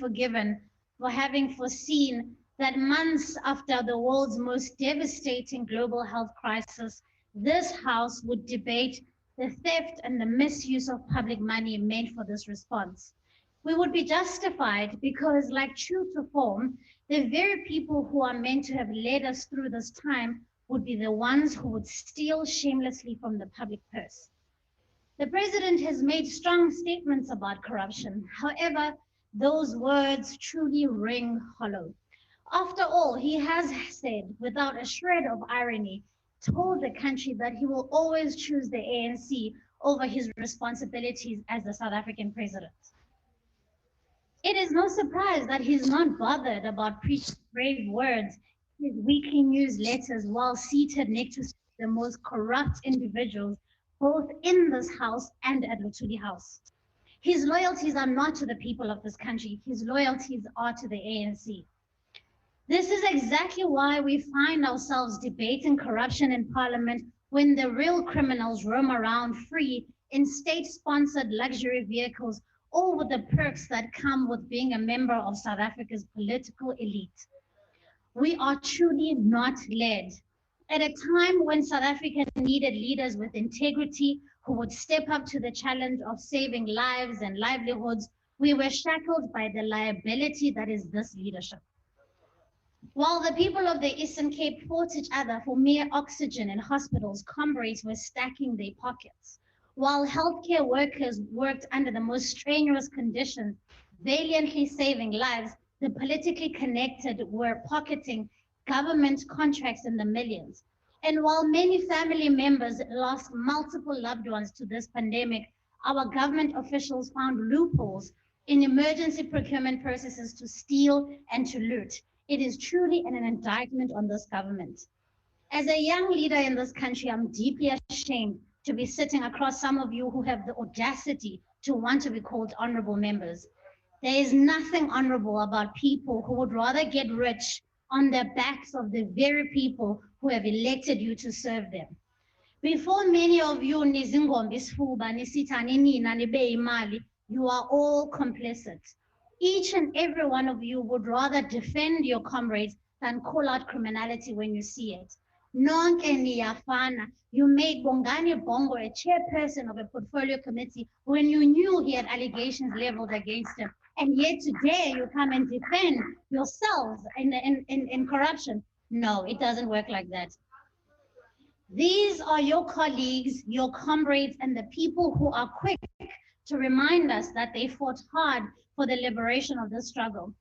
forgiven for having foreseen that months after the world's most devastating global health crisis, this House would debate the theft and the misuse of public money meant for this response. We would be justified because, like true to form, the very people who are meant to have led us through this time would be the ones who would steal shamelessly from the public purse. The president has made strong statements about corruption. However, those words truly ring hollow. After all, he has said, without a shred of irony, told the country that he will always choose the ANC over his responsibilities as the South African president. It is no surprise that he's not bothered about preaching brave words in his weekly newsletters while seated next to the most corrupt individuals, both in this house and at Luthuli House. His loyalties are not to the people of this country. His loyalties are to the ANC. This is exactly why we find ourselves debating corruption in Parliament when the real criminals roam around free in state-sponsored luxury vehicles, all with the perks that come with being a member of South Africa's political elite. We are truly not led. At a time when South Africa needed leaders with integrity who would step up to the challenge of saving lives and livelihoods, we were shackled by the liability that is this leadership. While the people of the Eastern Cape fought each other for mere oxygen in hospitals, comrades were stacking their pockets. While healthcare workers worked under the most strenuous conditions, valiantly saving lives, the politically connected were pocketing government contracts in the millions. And while many family members lost multiple loved ones to this pandemic, our government officials found loopholes in emergency procurement processes to steal and to loot. It is truly an indictment on this government. As a young leader in this country, I'm deeply ashamed to be sitting across some of you who have the audacity to want to be called honorable members. There is nothing honorable about people who would rather get rich on the backs of the very people who have elected you to serve them. Before many of you, nizingombe, isifuba, imali, you are all complicit. Each and every one of you would rather defend your comrades than call out criminality when you see it. Nonke niyafana, you made Bongani Bongo a chairperson of a portfolio committee when you knew he had allegations leveled against him. And yet today you come and defend yourselves in corruption. No, it doesn't work like that. These are your colleagues, your comrades, and the people who are quick to remind us that they fought hard for the liberation of this struggle.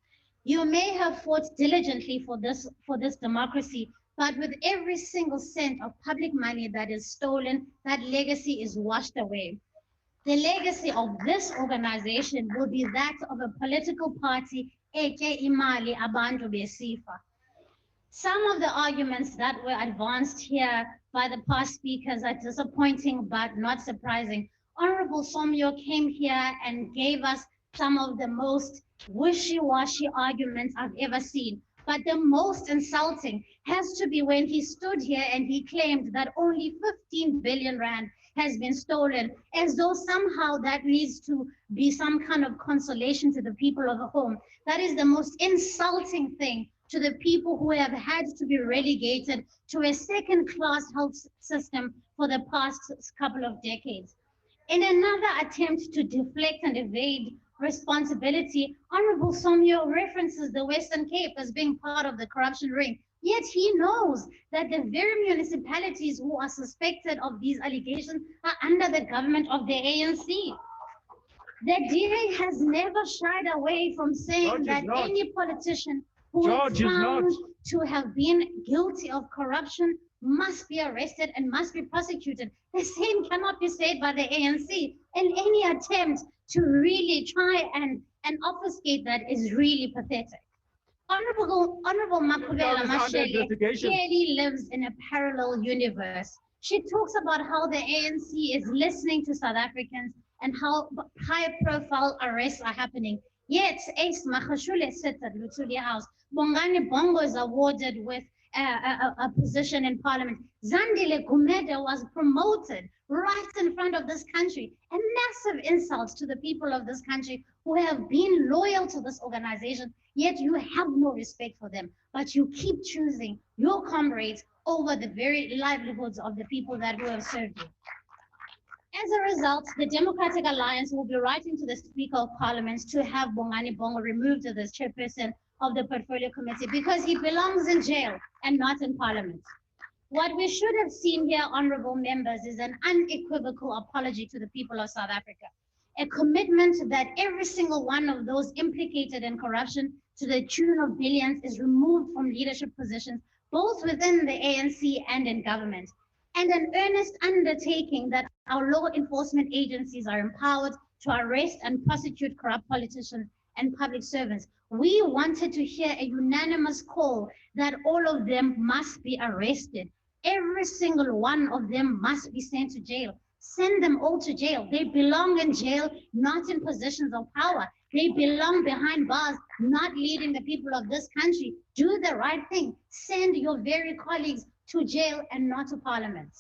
You may have fought diligently for this democracy, but with every single cent of public money that is stolen, that legacy is washed away. The legacy of this organization will be that of a political party, aka imali abantu besifa. Some of the arguments that were advanced here by the past speakers are disappointing but not surprising. Honorable Somyo came here and gave us some of the most wishy-washy arguments I've ever seen. But the most insulting has to be when he stood here and he claimed that only 15 billion rand has been stolen, as though somehow that needs to be some kind of consolation to the people of the home. That is the most insulting thing to the people who have had to be relegated to a second-class health system for the past couple of decades. In another attempt to deflect and evade responsibility, Honorable Somyo references the Western Cape as being part of the corruption ring. Yet he knows that the very municipalities who are suspected of these allegations are under the government of the ANC. The DA has never shied away from saying that any politician who is found to have been guilty of corruption must be arrested and must be prosecuted. The same cannot be said by the ANC. And any attempt to really try and obfuscate that is really pathetic. Honorable Mapugela Mashele clearly lives in a parallel universe. She talks about how the ANC is listening to South Africans and how high-profile arrests are happening. Yet, Ace Magashule sits at Luthuli House. Bongani Bongo is awarded with a position in parliament. Zandile Gumede was promoted right in front of this country. A massive insult to the people of this country who have been loyal to this organization, yet you have no respect for them, but you keep choosing your comrades over the very livelihoods of the people that who have served you. As a result, the Democratic Alliance will be writing to the Speaker of Parliament to have Bongani Bongo removed as chairperson of the Portfolio Committee because he belongs in jail and not in Parliament. What we should have seen here, honourable members, is an unequivocal apology to the people of South Africa. A commitment that every single one of those implicated in corruption to the tune of billions is removed from leadership positions, both within the ANC and in government. And an earnest undertaking that our law enforcement agencies are empowered to arrest and prosecute corrupt politicians and public servants. We wanted to hear a unanimous call that all of them must be arrested. Every single one of them must be sent to jail. Send them all to jail. They belong in jail, not in positions of power. They belong behind bars, not leading the people of this country. Do the right thing. Send your very colleagues to jail and not to parliament.